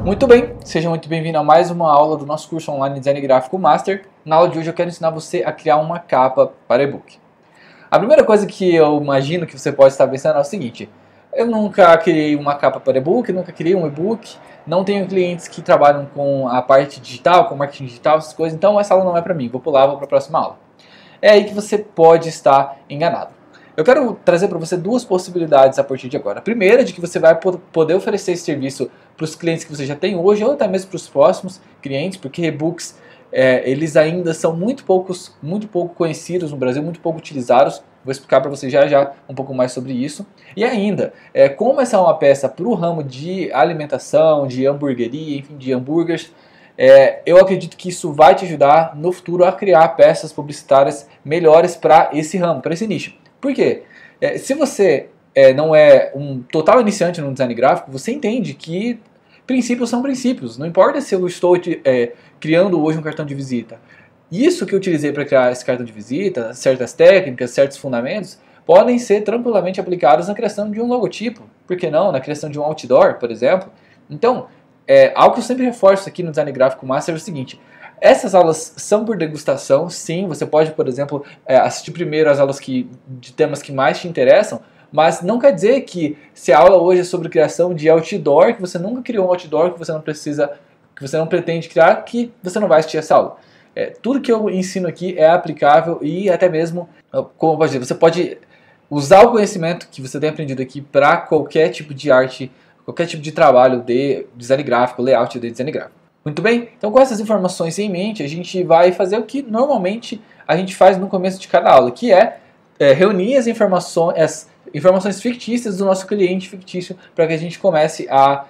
Muito bem, seja muito bem-vindo a mais uma aula do nosso curso online Design Gráfico Master. Na aula de hoje eu quero ensinar você a criar uma capa para e-book. A primeira coisa que eu imagino que você pode estar pensando é o seguinte: eu nunca criei uma capa para e-book, nunca criei um e-book, não tenho clientes que trabalham com a parte digital, com marketing digital, essas coisas, então essa aula não é para mim, vou pular, vou para a próxima aula. É aí que você pode estar enganado. Eu quero trazer para você duas possibilidades a partir de agora. A primeira é de que você vai poder oferecer esse serviço para os clientes que você já tem hoje ou até mesmo para os próximos clientes, porque e-books eles ainda são muito pouco conhecidos no Brasil, muito pouco utilizados. Vou explicar para você já um pouco mais sobre isso. E ainda, como essa é uma peça para o ramo de alimentação, de hamburgueria, enfim, de hambúrgueres, eu acredito que isso vai te ajudar no futuro a criar peças publicitárias melhores para esse ramo, para esse nicho. Por quê? Se você não é um total iniciante no design gráfico, você entende que princípios são princípios. Não importa se eu estou criando hoje um cartão de visita. Isso que eu utilizei para criar esse cartão de visita, certas técnicas, certos fundamentos, podem ser tranquilamente aplicados na criação de um logotipo. Por que não? Na criação de um outdoor, por exemplo. Então, algo que eu sempre reforço aqui no Design Gráfico Master é o seguinte: essas aulas são por degustação, sim, você pode, por exemplo, assistir primeiro as aulas de temas que mais te interessam, mas não quer dizer que se a aula hoje é sobre criação de outdoor, que você nunca criou um outdoor, que você não precisa, que você não pretende criar, que você não vai assistir essa aula. Tudo que eu ensino aqui é aplicável e até mesmo, como eu posso dizer, você pode usar o conhecimento que você tem aprendido aqui para qualquer tipo de arte, qualquer tipo de trabalho de design gráfico, layout de design gráfico. Muito bem? Então, com essas informações em mente, a gente vai fazer o que normalmente a gente faz no começo de cada aula, que é reunir as informações fictícias do nosso cliente fictício para que a gente comece a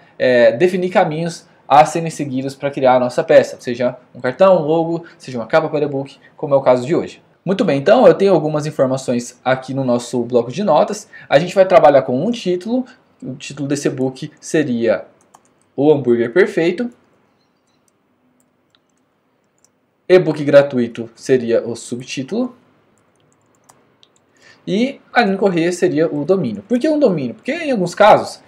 definir caminhos a serem seguidos para criar a nossa peça, seja um cartão, um logo, seja uma capa para e-book, como é o caso de hoje. Muito bem, então eu tenho algumas informações aqui no nosso bloco de notas. A gente vai trabalhar com um título. O título desse e-book seria O Hambúrguer Perfeito. E-book gratuito seria o subtítulo. E a linha correia seria o domínio. Por que um domínio? Porque em alguns casos,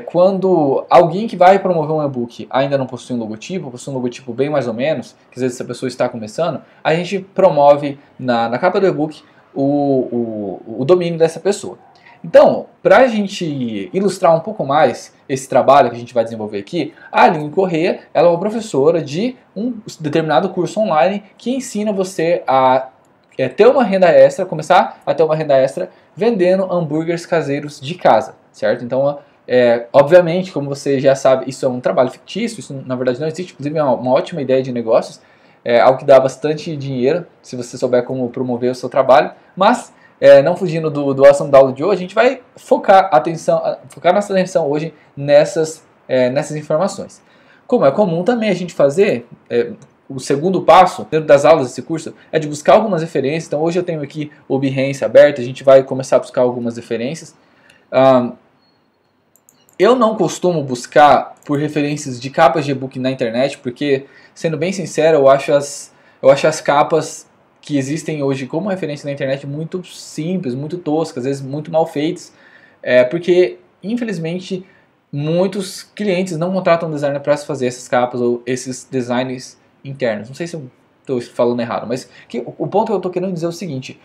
quando alguém que vai promover um e-book ainda não possui um logotipo bem mais ou menos, que às vezes essa pessoa está começando, a gente promove na capa do e-book o domínio dessa pessoa. Então, para a gente ilustrar um pouco mais esse trabalho que a gente vai desenvolver aqui, a Aline Correia ela é uma professora de um determinado curso online que ensina você a ter uma renda extra, começar a ter uma renda extra vendendo hambúrgueres caseiros de casa, certo? Então, obviamente, como você já sabe, isso é um trabalho fictício, isso na verdade não existe, inclusive é uma ótima ideia de negócios, algo que dá bastante dinheiro se você souber como promover o seu trabalho, mas não fugindo do assunto da aula de hoje, a gente vai focar nossa atenção hoje nessas informações. Como é comum também a gente fazer, o segundo passo dentro das aulas desse curso é de buscar algumas referências. Então hoje eu tenho aqui o Behance aberto, a gente vai começar a buscar algumas referências. Eu não costumo buscar por referências de capas de e-book na internet, porque, sendo bem sincero, eu acho as capas que existem hoje como referência na internet muito simples, muito toscas, às vezes muito mal feitas, porque, infelizmente, muitos clientes não contratam um designer para fazer essas capas ou esses designs internos. Não sei se eu estou falando errado, mas o ponto que eu estou querendo dizer é o seguinte: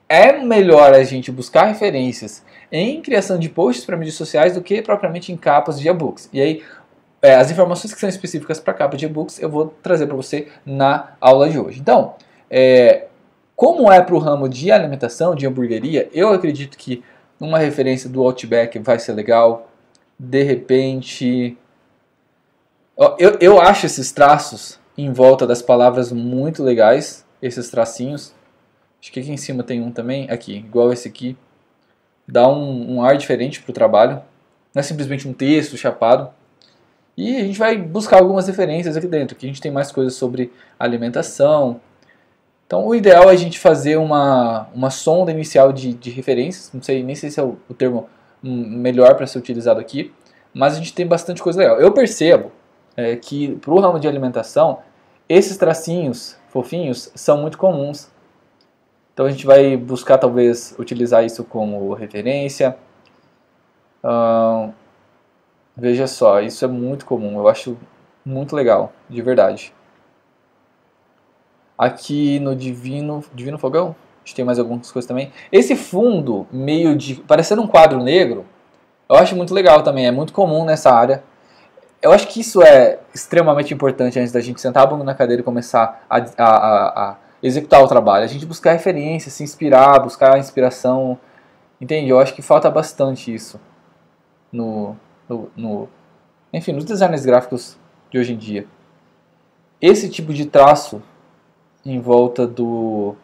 é melhor a gente buscar referências em criação de posts para mídias sociais do que propriamente em capas de e-books. E aí, as informações que são específicas para capa de e-books eu vou trazer para você na aula de hoje. Então, como é para o ramo de alimentação, de hamburgueria, eu acredito que uma referência do Outback vai ser legal. De repente, eu acho esses traços em volta das palavras muito legais, esses tracinhos. Acho que aqui em cima tem um também, aqui, igual esse aqui. Dá um ar diferente para o trabalho. Não é simplesmente um texto chapado. E a gente vai buscar algumas referências aqui dentro, que a gente tem mais coisas sobre alimentação. Então o ideal é a gente fazer uma sonda inicial de referências. Não sei, nem sei se é o termo melhor para ser utilizado aqui. Mas a gente tem bastante coisa legal. Eu percebo que para o ramo de alimentação, esses tracinhos fofinhos são muito comuns. Então a gente vai buscar talvez utilizar isso como referência. Veja só, isso é muito comum. Eu acho Muito legal, de verdade. Aqui no Divino Fogão, a gente tem mais algumas coisas também. Esse fundo, meio de, parecendo um quadro negro, eu acho muito legal também, é muito comum nessa área. Eu acho que isso é extremamente importante antes da gente sentar a bunda na cadeira e começar a executar o trabalho. A gente buscar referência, se inspirar, buscar inspiração. Entende? Eu acho que falta bastante isso no, enfim, nos designers gráficos de hoje em dia. Esse tipo de traço em volta do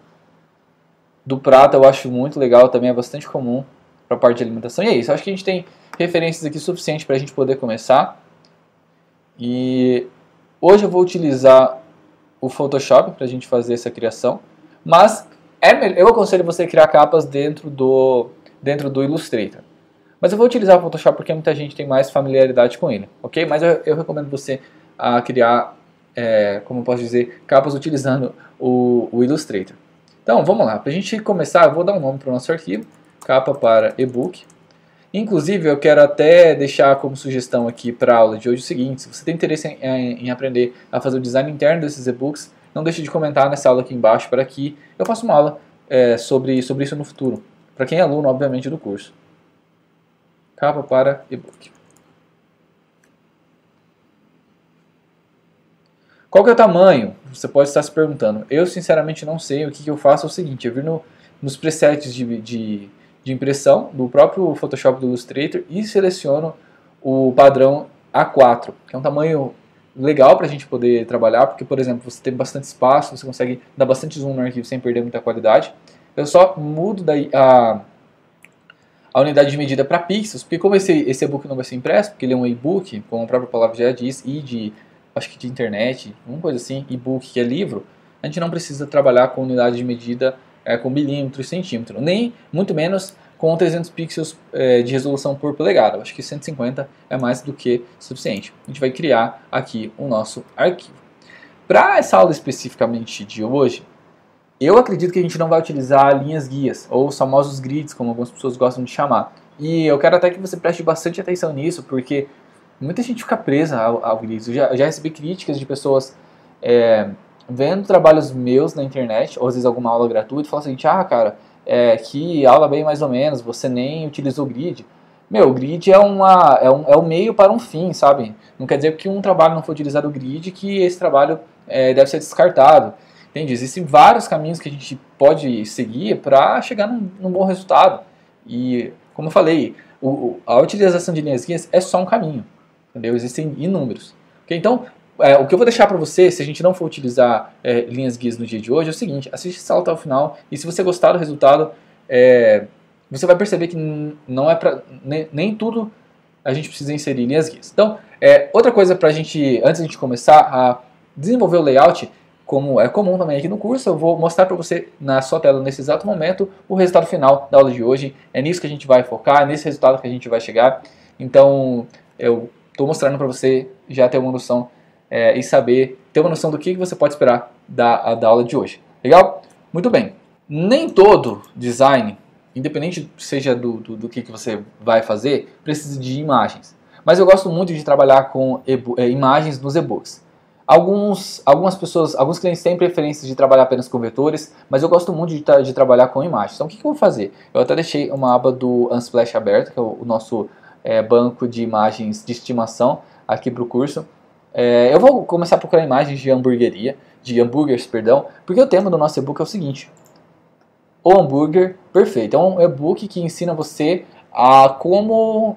prata eu acho muito legal, também é bastante comum para a parte de alimentação. E é isso, eu acho que a gente tem referências aqui suficientes para a gente poder começar. E hoje eu vou utilizar o Photoshop para a gente fazer essa criação, mas eu aconselho você a criar capas dentro do Illustrator. Mas eu vou utilizar o Photoshop porque muita gente tem mais familiaridade com ele, ok? Mas eu recomendo você a criar, como eu posso dizer, capas utilizando o Illustrator. Então vamos lá, para a gente começar eu vou dar um nome para o nosso arquivo, capa para e-book. Inclusive, eu quero até deixar como sugestão aqui para a aula de hoje o seguinte: se você tem interesse em aprender a fazer o design interno desses e-books, não deixe de comentar nessa aula aqui embaixo para que eu faça uma aula sobre isso no futuro, para quem é aluno, obviamente, do curso. Capa para e-book. Qual que é o tamanho? Você pode estar se perguntando. Eu, sinceramente, não sei. O que eu faço é o seguinte: eu viro nos presets de impressão do próprio Photoshop do Illustrator e seleciono o padrão A4, que é um tamanho legal para a gente poder trabalhar, porque, por exemplo, você tem bastante espaço, você consegue dar bastante zoom no arquivo sem perder muita qualidade. Eu só mudo daí a unidade de medida para pixels, porque como esse e-book não vai ser impresso, porque ele é um e-book, como a própria palavra já diz, acho que de internet, uma coisa assim, e-book que é livro, a gente não precisa trabalhar com unidade de medida com milímetro e centímetro, nem muito menos com 300 pixels de resolução por polegada. Eu acho que 150 é mais do que suficiente. A gente vai criar aqui o nosso arquivo. Para essa aula especificamente de hoje, eu acredito que a gente não vai utilizar linhas guias, ou os famosos grids, como algumas pessoas gostam de chamar. E eu quero até que você preste bastante atenção nisso, porque muita gente fica presa ao grid. Eu já recebi críticas de pessoas vendo trabalhos meus na internet, ou às vezes alguma aula gratuita, e falam assim: ah, cara, que aula bem mais ou menos, você nem utilizou o grid. Meu, o grid é um meio para um fim, sabe? Não quer dizer que um trabalho não for utilizado o grid que esse trabalho deve ser descartado. Entende? Existem vários caminhos que a gente pode seguir para chegar num bom resultado. E, como eu falei, a utilização de linhas guias é só um caminho. Entendeu? Existem inúmeros. Okay? Então, o que eu vou deixar para você, se a gente não for utilizar linhas guias no dia de hoje, é o seguinte: assiste essa aula até o final, e se você gostar do resultado, você vai perceber que não é para nem tudo a gente precisa inserir linhas guias. Então, outra coisa para a gente, antes de a gente começar a desenvolver o layout, como é comum também aqui no curso, eu vou mostrar para você na sua tela nesse exato momento o resultado final da aula de hoje. É nisso que a gente vai focar, é nesse resultado que a gente vai chegar. Então, eu estou mostrando para você já ter uma noção e ter uma noção do que você pode esperar da aula de hoje. Legal? Muito bem. Nem todo design, independente seja do que você vai fazer, precisa de imagens. Mas eu gosto muito de trabalhar com imagens nos e-books. Algumas pessoas, alguns clientes têm preferência de trabalhar apenas com vetores, mas eu gosto muito de trabalhar com imagens. Então o que eu vou fazer? Eu até deixei uma aba do Unsplash aberta, que é o nosso banco de imagens de estimação aqui para o curso. Eu vou começar a procurar imagens de hambúrgueres, porque o tema do nosso e-book é o seguinte: o hambúrguer perfeito. É um e-book que ensina você a como...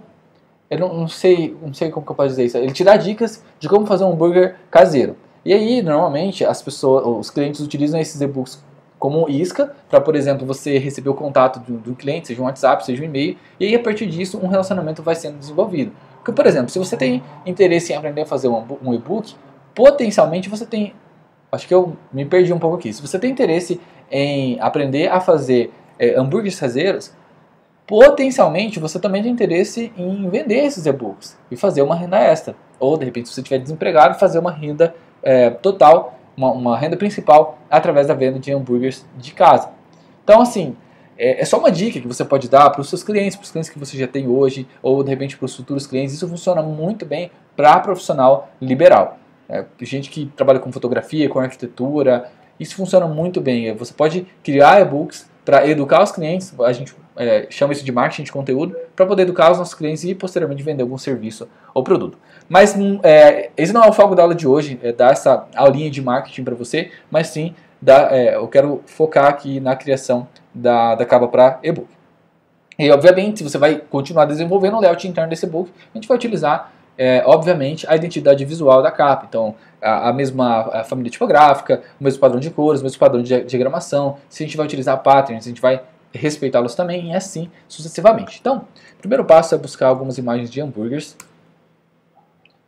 Eu não sei como que eu posso dizer isso. Ele te dá dicas de como fazer um hambúrguer caseiro. E aí, normalmente, os clientes utilizam esses e-books como isca para, por exemplo, você receber o contato do cliente, seja um WhatsApp, seja um e-mail, e aí, a partir disso, um relacionamento vai sendo desenvolvido. Porque, por exemplo, se você tem interesse em aprender a fazer um e-book, potencialmente você tem... Acho que eu me perdi um pouco aqui. Se você tem interesse em aprender a fazer hambúrgueres caseiros, potencialmente você também tem interesse em vender esses e-books e fazer uma renda extra. Ou, de repente, se você estiver desempregado, fazer uma renda total, uma renda principal através da venda de hambúrgueres de casa. Então, assim, é só uma dica que você pode dar para os seus clientes, para os clientes que você já tem hoje, ou, de repente, para os futuros clientes. Isso funciona muito bem para profissional liberal. gente que trabalha com fotografia, com arquitetura, isso funciona muito bem. Você pode criar e-books para educar os clientes, a gente chama isso de marketing de conteúdo, para poder educar os nossos clientes e posteriormente vender algum serviço ou produto. Mas esse não é o foco da aula de hoje, é dar essa aulinha de marketing para você, mas sim eu quero focar aqui na criação da capa para e-book. E obviamente você vai continuar desenvolvendo o layout interno desse e-book, a gente vai utilizar obviamente a identidade visual da capa, então a mesma família tipográfica, o mesmo padrão de cores, o mesmo padrão de diagramação, se a gente vai utilizar patterns, a gente vai respeitá-los também e assim sucessivamente. Então, o primeiro passo é buscar algumas imagens de hambúrgueres.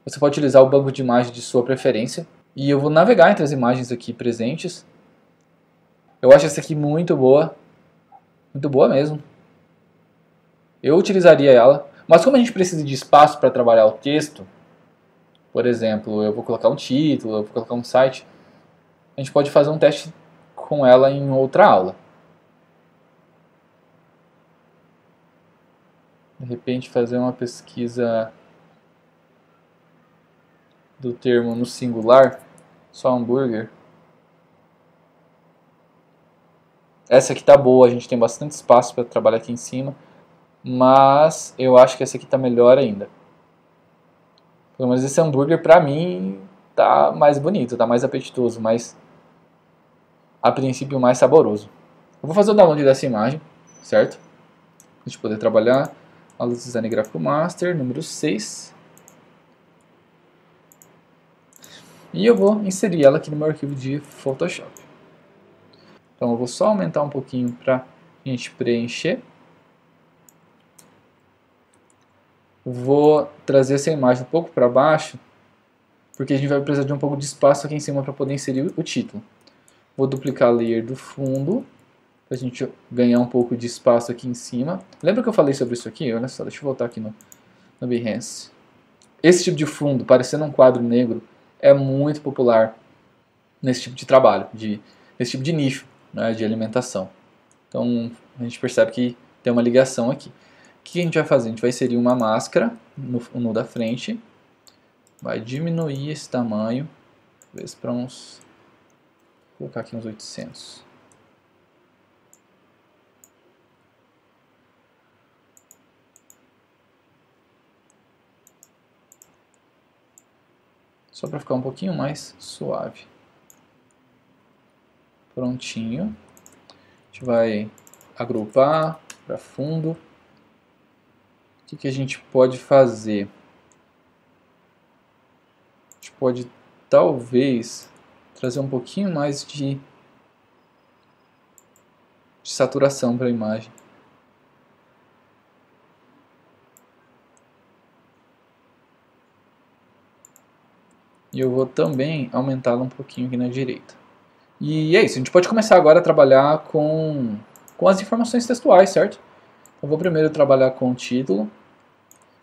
Você pode utilizar o banco de imagens de sua preferência e eu vou navegar entre as imagens aqui presentes. Eu acho essa aqui muito boa mesmo. Eu utilizaria ela, mas como a gente precisa de espaço para trabalhar o texto, por exemplo, eu vou colocar um título, eu vou colocar um site, a gente pode fazer um teste com ela em outra aula. De repente fazer uma pesquisa do termo no singular, só hambúrguer. Essa aqui tá boa, a gente tem bastante espaço para trabalhar aqui em cima, mas eu acho que essa aqui tá melhor ainda. Pelo menos esse hambúrguer pra mim tá mais bonito, tá mais apetitoso, mais a princípio mais saboroso. Eu vou fazer o download dessa imagem, certo? A gente poder trabalhar aula de design gráfico master, número 6. E eu vou inserir ela aqui no meu arquivo de Photoshop. Então eu vou só aumentar um pouquinho para a gente preencher. Vou trazer essa imagem um pouco para baixo, porque a gente vai precisar de um pouco de espaço aqui em cima para poder inserir o título. Vou duplicar a layer do fundo, para a gente ganhar um pouco de espaço aqui em cima. Lembra que eu falei sobre isso aqui? Olha só, deixa eu voltar aqui no Behance. Esse tipo de fundo, parecendo um quadro negro, é muito popular nesse tipo de trabalho, nesse tipo de nicho, né, de alimentação. Então a gente percebe que tem uma ligação aqui. O que a gente vai fazer? A gente vai inserir uma máscara no da frente, vai diminuir esse tamanho, talvez para uns, vou colocar aqui uns 800. Só para ficar um pouquinho mais suave. Prontinho. A gente vai agrupar para fundo. O que a gente pode fazer? A gente pode talvez trazer um pouquinho mais de saturação para a imagem. E eu vou também aumentá-la um pouquinho aqui na direita. E é isso, a gente pode começar agora a trabalhar com as informações textuais, certo? Eu vou primeiro trabalhar com o título.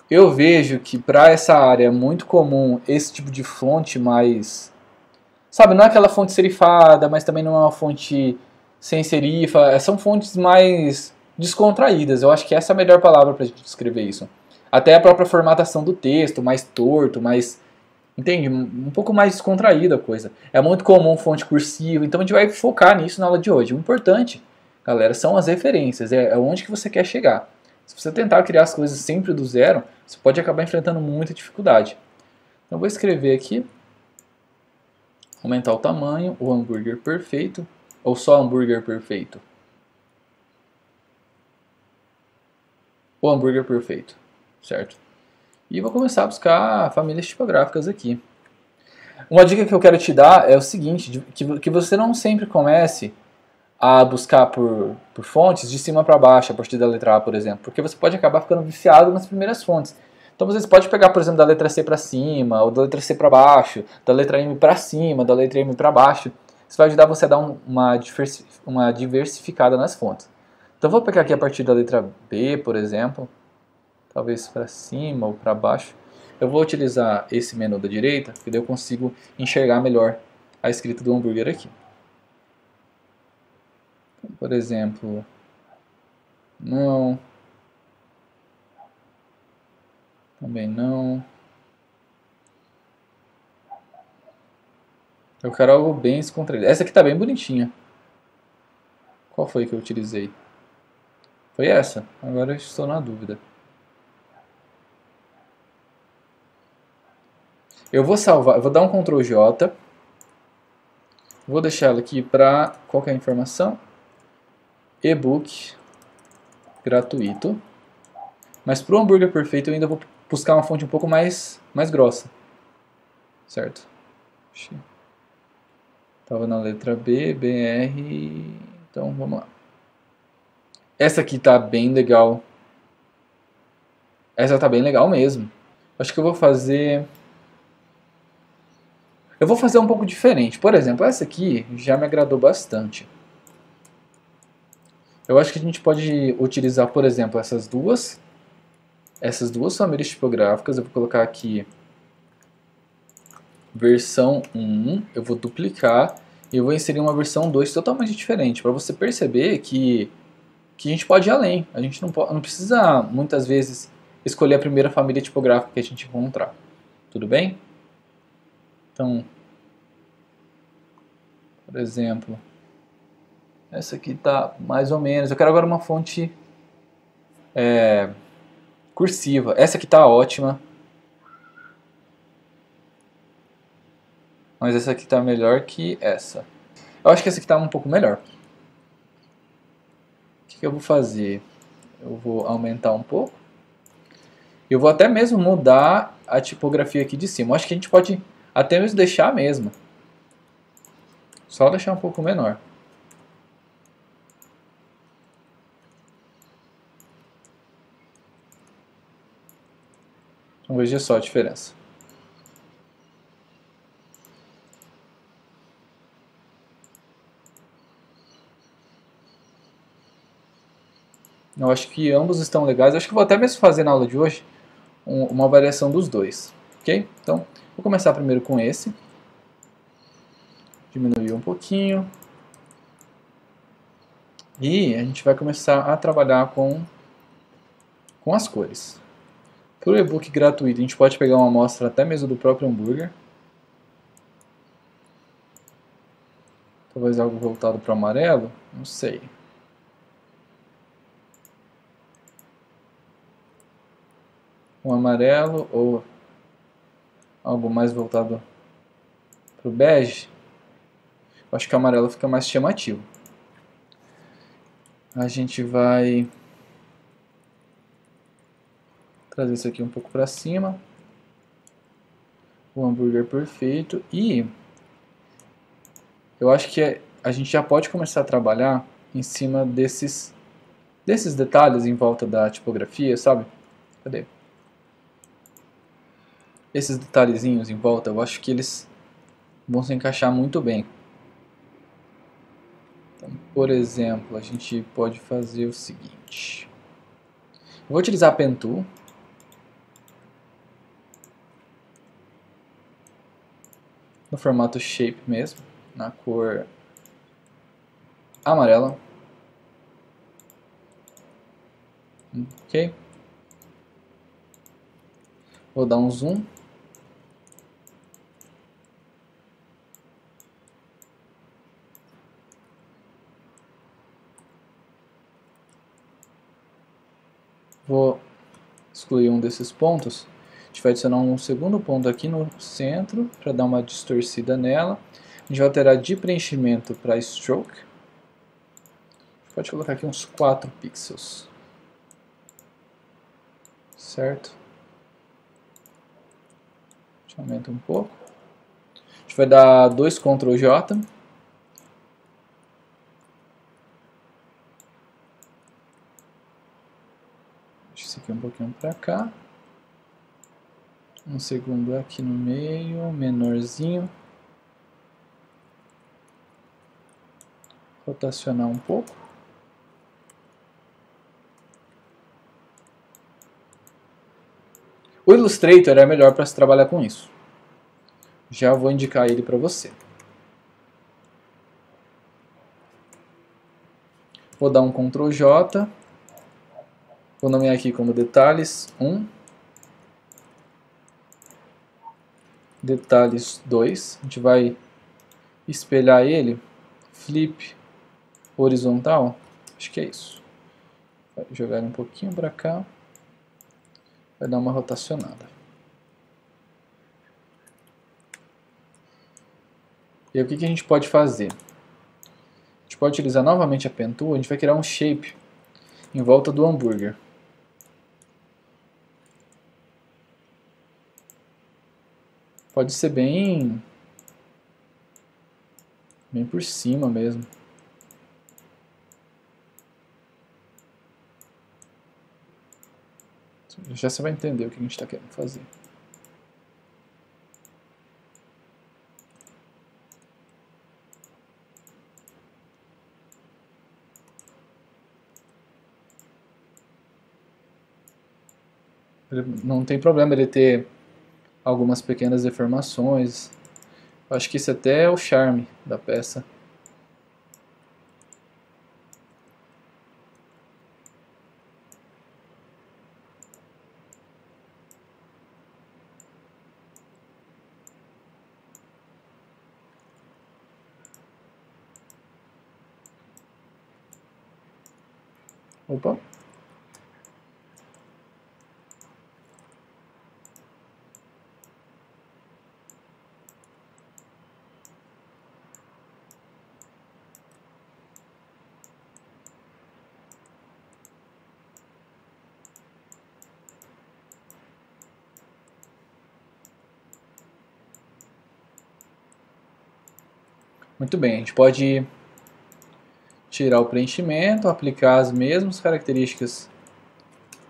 Eu vejo que para essa área é muito comum esse tipo de fonte mais... Sabe, não é aquela fonte serifada, mas também não é uma fonte sem serifa. São fontes mais descontraídas. Eu acho que essa é a melhor palavra para a gente descrever isso. Até a própria formatação do texto, mais torto, mais... Entende? Um pouco mais descontraída a coisa. É muito comum fonte cursiva, então a gente vai focar nisso na aula de hoje. O importante, galera, são as referências, é onde que você quer chegar. Se você tentar criar as coisas sempre do zero, você pode acabar enfrentando muita dificuldade. Então eu vou escrever aqui, aumentar o tamanho, o hambúrguer perfeito, ou só hambúrguer perfeito. O hambúrguer perfeito, certo? E vou começar a buscar famílias tipográficas aqui. Uma dica que eu quero te dar é o seguinte, que você não sempre comece a buscar por fontes de cima para baixo, a partir da letra A, por exemplo, porque você pode acabar ficando viciado nas primeiras fontes. Então você pode pegar, por exemplo, da letra C para cima, ou da letra C para baixo, da letra M para cima, da letra M para baixo. Isso vai ajudar você a dar uma diversificada nas fontes. Então vou pegar aqui a partir da letra B, por exemplo, talvez para cima ou para baixo. Eu vou utilizar esse menu da direita, porque daí eu consigo enxergar melhor a escrita do hambúrguer aqui. Por exemplo, não, também não, Eu quero algo bem descontraído. Essa aqui tá bem bonitinha. Qual foi que eu utilizei? Foi essa? Agora eu estou na dúvida. Eu vou salvar, eu vou dar um Ctrl J. Vou deixar ela aqui para qualquer informação. E-book gratuito. Mas para o hambúrguer perfeito eu ainda vou buscar uma fonte um pouco mais grossa. Certo? Estava na letra B, BR. Então vamos lá. Essa aqui tá bem legal. Essa tá bem legal mesmo. Acho que eu vou fazer... Eu vou fazer um pouco diferente. Por exemplo, essa aqui já me agradou bastante. Eu acho que a gente pode utilizar, por exemplo, essas duas famílias tipográficas. Eu vou colocar aqui versão 1, eu vou duplicar e eu vou inserir uma versão 2 totalmente diferente, para você perceber que a gente pode ir além. A gente não precisa, muitas vezes, escolher a primeira família tipográfica que a gente encontrar. Tudo bem? Então, por exemplo, essa aqui tá mais ou menos. Eu quero agora uma fonte cursiva. Essa aqui tá ótima. Mas essa aqui tá melhor que essa. Eu acho que essa aqui tá um pouco melhor. O que eu vou fazer? Eu vou aumentar um pouco. Eu vou até mesmo mudar a tipografia aqui de cima. Eu acho que a gente pode até mesmo deixar a mesma. Só deixar um pouco menor. Então veja só a diferença. Eu acho que ambos estão legais. Eu acho que vou até mesmo fazer na aula de hoje uma variação dos dois. Ok? Então, vou começar primeiro com esse. Diminuir um pouquinho. E a gente vai começar a trabalhar com as cores. Para o e-book gratuito, a gente pode pegar uma amostra até mesmo do próprio hambúrguer. Talvez algo voltado para o amarelo, não sei. Um amarelo ou algo mais voltado para o bege. Eu acho que o amarelo fica mais chamativo. A gente vai trazer isso aqui um pouco para cima. O hambúrguer perfeito. E eu acho que a gente já pode começar a trabalhar em cima desses detalhes em volta da tipografia, sabe? Cadê? Esses detalhezinhos em volta, eu acho que eles vão se encaixar muito bem. Então, por exemplo, a gente pode fazer o seguinte. Eu vou utilizar a Pen Tool. No formato Shape mesmo, na cor amarela. Ok? Vou dar um zoom. Vou excluir um desses pontos. A gente vai adicionar um segundo ponto aqui no centro para dar uma distorcida nela. A gente vai alterar de preenchimento para stroke. Pode colocar aqui uns 4 pixels. Certo? A gente aumenta um pouco. A gente vai dar 2 Ctrl J. Deixa isso aqui um pouquinho para cá. Um segundo aqui no meio, menorzinho. Rotacionar um pouco. O Illustrator é melhor para se trabalhar com isso. Já vou indicar ele para você. Vou dar um Ctrl J. Vou nomear aqui como detalhes 1. Detalhes 2. A gente vai espelhar ele, flip horizontal, acho que é isso. Vai jogar ele um pouquinho para cá, vai dar uma rotacionada. E aí o que a gente pode fazer? A gente pode utilizar novamente a Pen Tool, a gente vai criar um shape em volta do hambúrguer. Pode ser bem por cima mesmo. Já você vai entender o que a gente está querendo fazer. Não tem problema ele ter algumas pequenas deformações. Eu acho que isso até é o charme da peça. Opa! Muito bem, a gente pode tirar o preenchimento, aplicar as mesmas características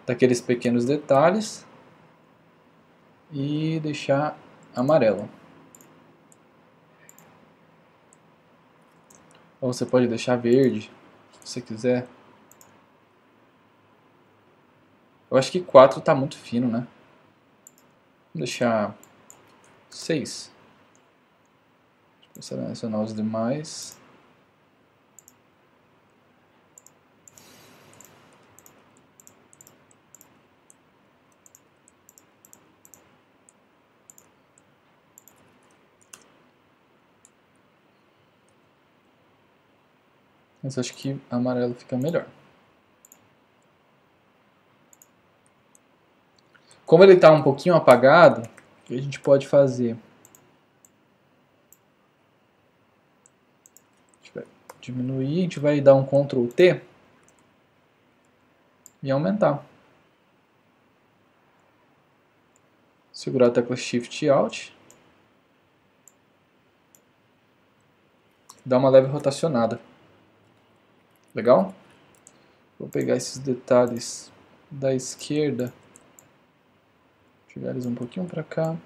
daqueles pequenos detalhes e deixar amarelo. Ou você pode deixar verde, se você quiser. Eu acho que 4 está muito fino, né? Vou deixar 6. Vou selecionar os demais. Mas acho que amarelo fica melhor. Como ele está um pouquinho apagado, o que a gente pode fazer? A gente vai diminuir, a gente vai dar um Ctrl T e aumentar. Segurar a tecla Shift Alt. Dá uma leve rotacionada. Legal? Vou pegar esses detalhes da esquerda, jogar eles um pouquinho para cá.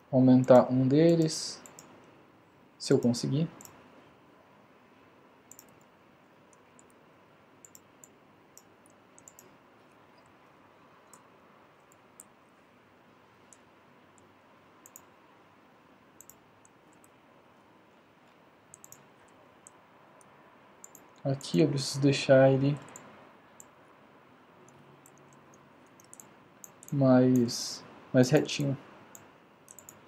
Aumentar um deles, se eu conseguir. Aqui eu preciso deixar ele mais retinho,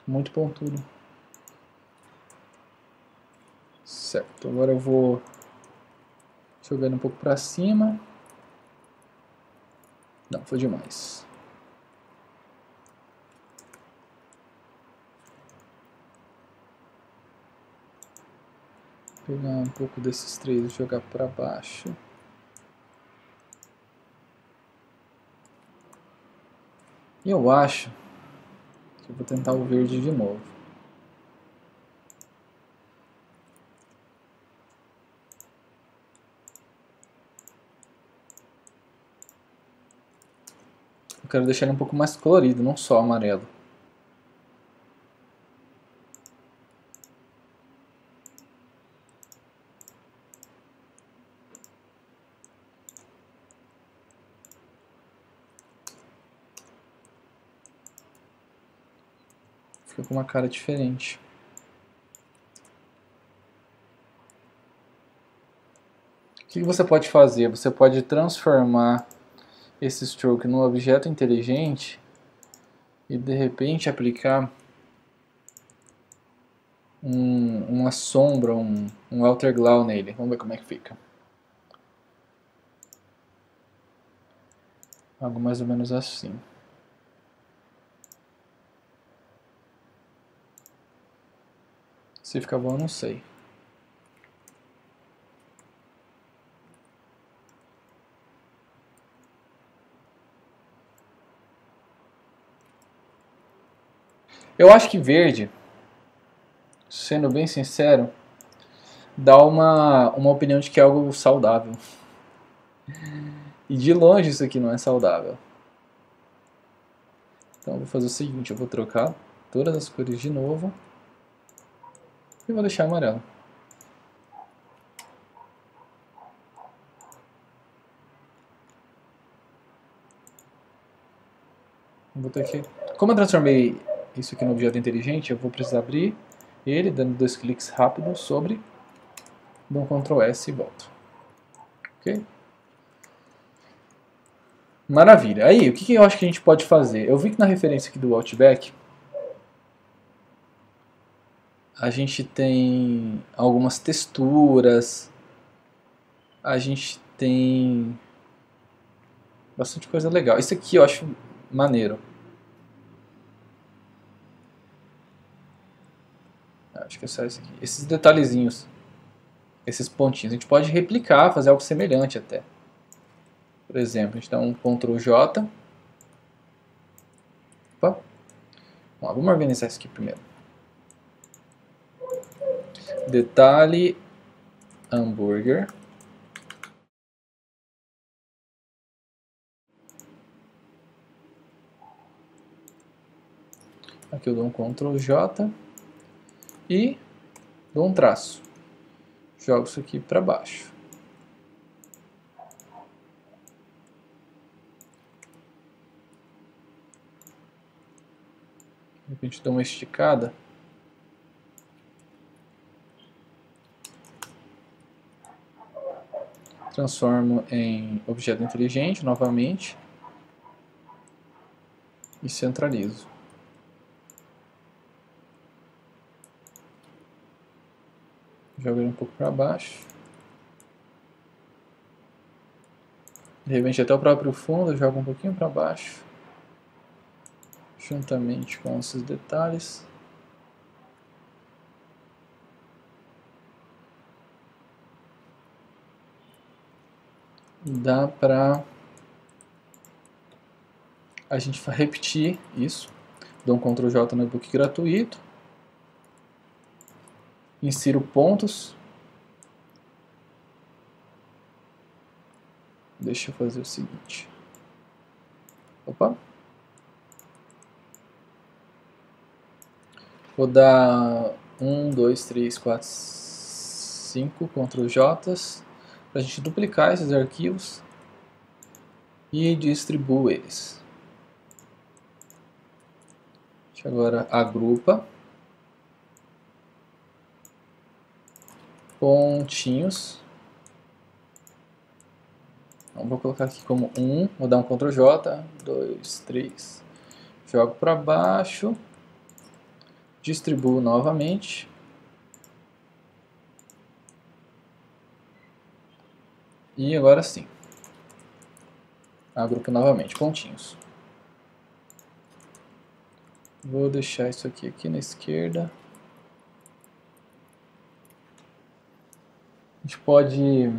muito pontudo. Certo, agora eu vou jogando um pouco para cima. Não, foi demais. Pegar um pouco desses três e jogar para baixo. E eu acho que eu vou tentar o verde de novo. Eu quero deixar ele um pouco mais colorido, não só amarelo. Fica com uma cara diferente. O que você pode fazer? Você pode transformar esse stroke no objeto inteligente e de repente aplicar uma sombra, um outer glow nele. Vamos ver como é que fica. Algo mais ou menos assim. Se fica bom, eu não sei. Eu acho que verde, sendo bem sincero, dá uma opinião de que é algo saudável. E de longe isso aqui não é saudável. Então eu vou fazer o seguinte, eu vou trocar todas as cores de novo e vou deixar amarelo. Vou botar aqui. Como eu transformei isso aqui no objeto inteligente, eu vou precisar abrir ele, dando 2 cliques rápidos sobre, dou um Ctrl S e volto. Ok? Maravilha. Aí, o que eu acho que a gente pode fazer? Eu vi que na referência aqui do Outback, a gente tem algumas texturas, a gente tem bastante coisa legal. Isso aqui eu acho maneiro. Acho que é só isso aqui. Esses detalhezinhos, esses pontinhos, a gente pode replicar, fazer algo semelhante até. Por exemplo, a gente dá um Ctrl J. Opa. Vamos organizar isso aqui primeiro. Detalhe hambúrguer. Aqui eu dou um Ctrl J e dou um traço. Jogo isso aqui para baixo. De repente dou uma esticada. Transformo em objeto inteligente novamente e centralizo. Jogo ele um pouco para baixo. De repente até o próprio fundo, jogo um pouquinho para baixo. Juntamente com esses detalhes. Dá para a gente repetir isso. Dou um Ctrl J no e-book gratuito. Insiro pontos. Deixa eu fazer o seguinte. Opa. Vou dar 1, 2, 3, 4, 5 Ctrl J's para a gente duplicar esses arquivos e distribuo eles. A gente agora agrupa pontinhos. Então, vou colocar aqui como 1, vou dar um Ctrl J, 2, 3, jogo para baixo, distribuo novamente. E agora sim, agrupo novamente, pontinhos. Vou deixar isso aqui na esquerda. A gente pode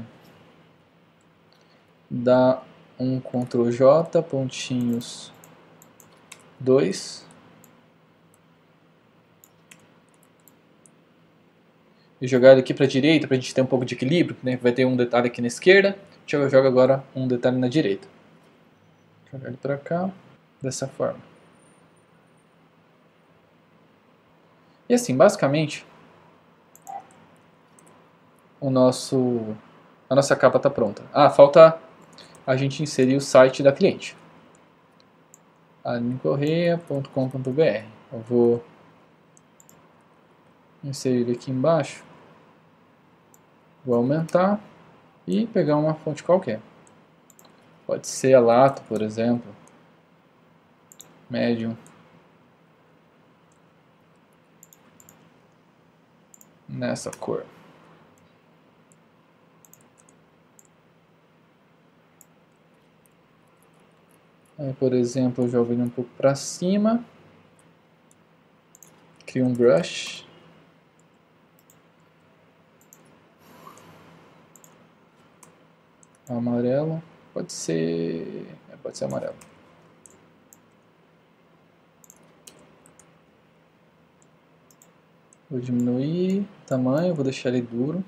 dar um Ctrl J, pontinhos 2. E jogar ele aqui para a direita, para a gente ter um pouco de equilíbrio, né? Vai ter um detalhe aqui na esquerda, eu jogo agora um detalhe na direita. Jogar ele para cá, dessa forma. E assim, basicamente, a nossa capa está pronta. Ah, falta a gente inserir o site da cliente. alinecorreia.com.br. Eu vou inserir ele aqui embaixo. Vou aumentar e pegar uma fonte qualquer. Pode ser a lato, por exemplo. Médium. Nessa cor. Aí, por exemplo, eu jogo ele um pouco para cima. Crio um brush. Amarelo. Pode ser amarelo. Vou diminuir o tamanho, vou deixar ele duro,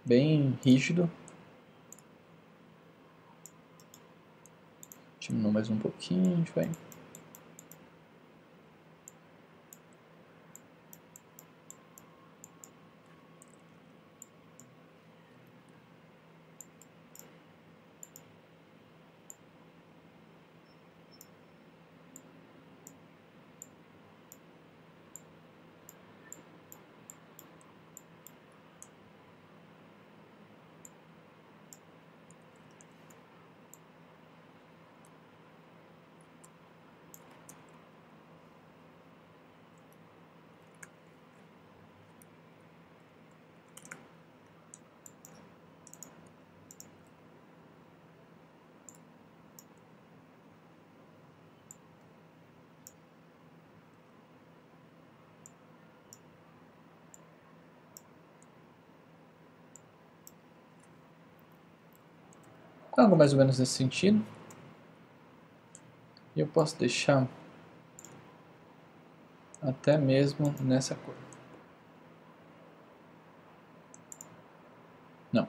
bem rígido. Diminuo mais um pouquinho, a gente vai. Algo mais ou menos nesse sentido. E eu posso deixar até mesmo nessa cor. Não.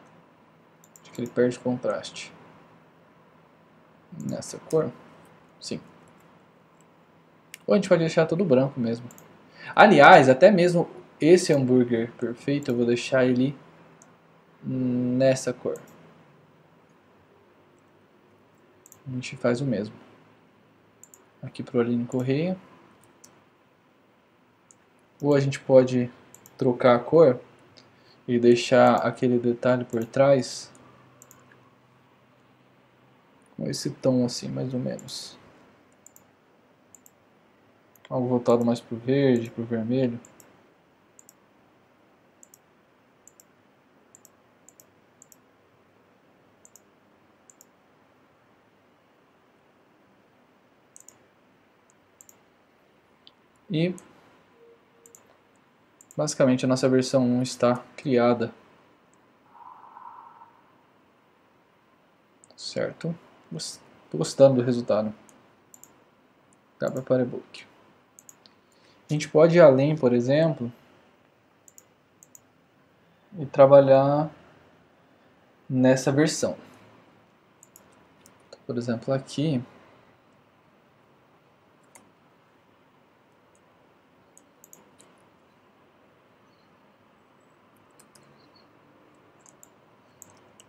Acho que ele perde contraste. Nessa cor? Sim. Ou a gente pode deixar tudo branco mesmo. Aliás, até mesmo esse hambúrguer perfeito eu vou deixar ele nessa cor. A gente faz o mesmo. Aqui pro Aline Correia. Ou a gente pode trocar a cor e deixar aquele detalhe por trás com esse tom assim, mais ou menos. Algo voltado mais pro verde, pro vermelho. E basicamente a nossa versão 1 está criada. Certo? Estou gostando do resultado. Capa para e-book. A gente pode ir além, por exemplo, e trabalhar nessa versão. Então, por exemplo, aqui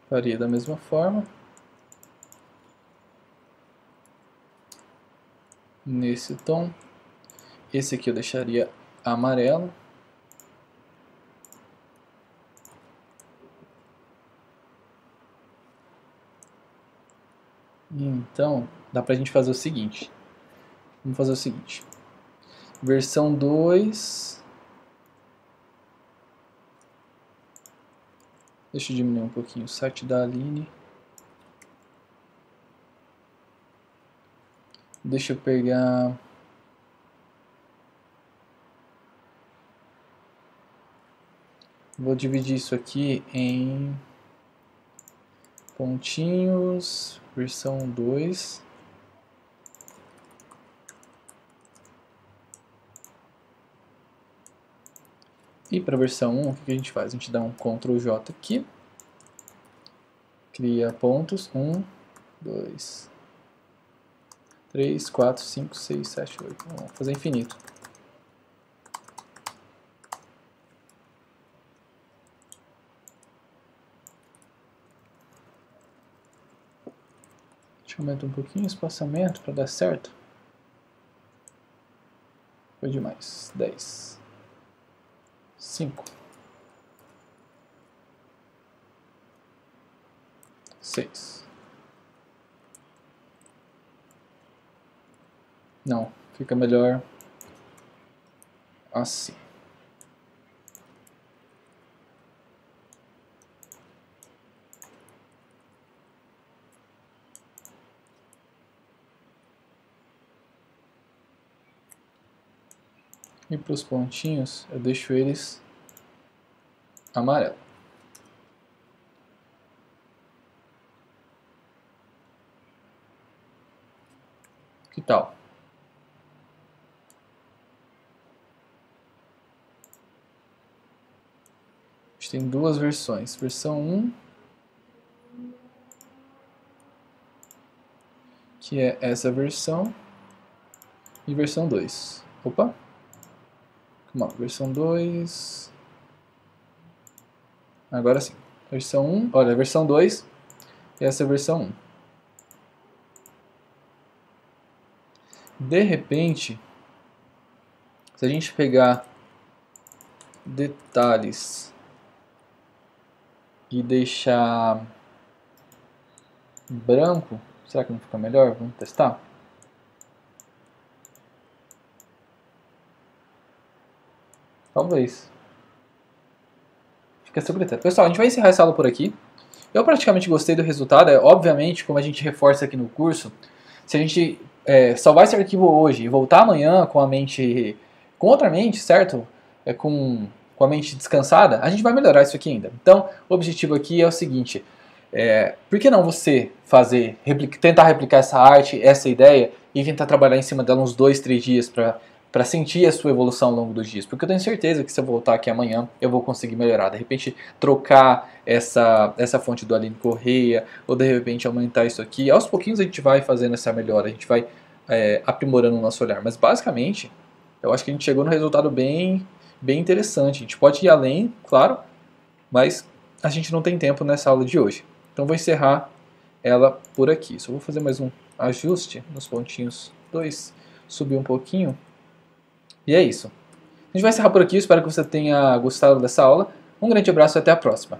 faria da mesma forma. Nesse tom. Esse aqui eu deixaria amarelo. Então, dá pra gente fazer o seguinte. Vamos fazer o seguinte. Versão 2. Deixa eu diminuir um pouquinho o site da Aline. Deixa eu pegar... Vou dividir isso aqui em pontinhos, versão 2. E para a versão 1, o que a gente faz? A gente dá um Ctrl J aqui, cria pontos, 1, 2, 3, 4, 5, 6, 7, 8. Vamos fazer infinito. Deixa eu aumentar um pouquinho o espaçamento para dar certo. Foi demais. 10. 5. 6. Não, fica melhor assim. E para os pontinhos, eu deixo eles amarelo. Que tal? A gente tem duas versões. Versão 1, que é essa versão, e versão 2. Opa! Versão 2. Agora sim. Versão 1, olha, versão 2 e essa é a versão 1. De repente, se a gente pegar detalhes e deixar branco, será que não fica melhor? Vamos testar? Talvez. Fica a seu critério. Pessoal, a gente vai encerrar essa aula por aqui. Eu praticamente gostei do resultado. Obviamente, como a gente reforça aqui no curso, se a gente salvar esse arquivo hoje e voltar amanhã com a mente, com outra mente, certo? Com a mente descansada, a gente vai melhorar isso aqui ainda. Então, o objetivo aqui é o seguinte: por que não você tentar replicar essa arte, essa ideia e tentar trabalhar em cima dela uns 2, 3 dias para sentir a sua evolução ao longo dos dias? Porque eu tenho certeza que se eu voltar aqui amanhã, eu vou conseguir melhorar. De repente, trocar essa fonte do Aline Correia, ou de repente aumentar isso aqui. Aos pouquinhos a gente vai fazendo essa melhora, a gente vai aprimorando o nosso olhar. Mas basicamente, eu acho que a gente chegou num resultado bem interessante. A gente pode ir além, claro, mas a gente não tem tempo nessa aula de hoje. Então vou encerrar ela por aqui. Só vou fazer mais um ajuste nos pontinhos 2, subir um pouquinho. E é isso. A gente vai encerrar por aqui, espero que você tenha gostado dessa aula. Um grande abraço e até a próxima.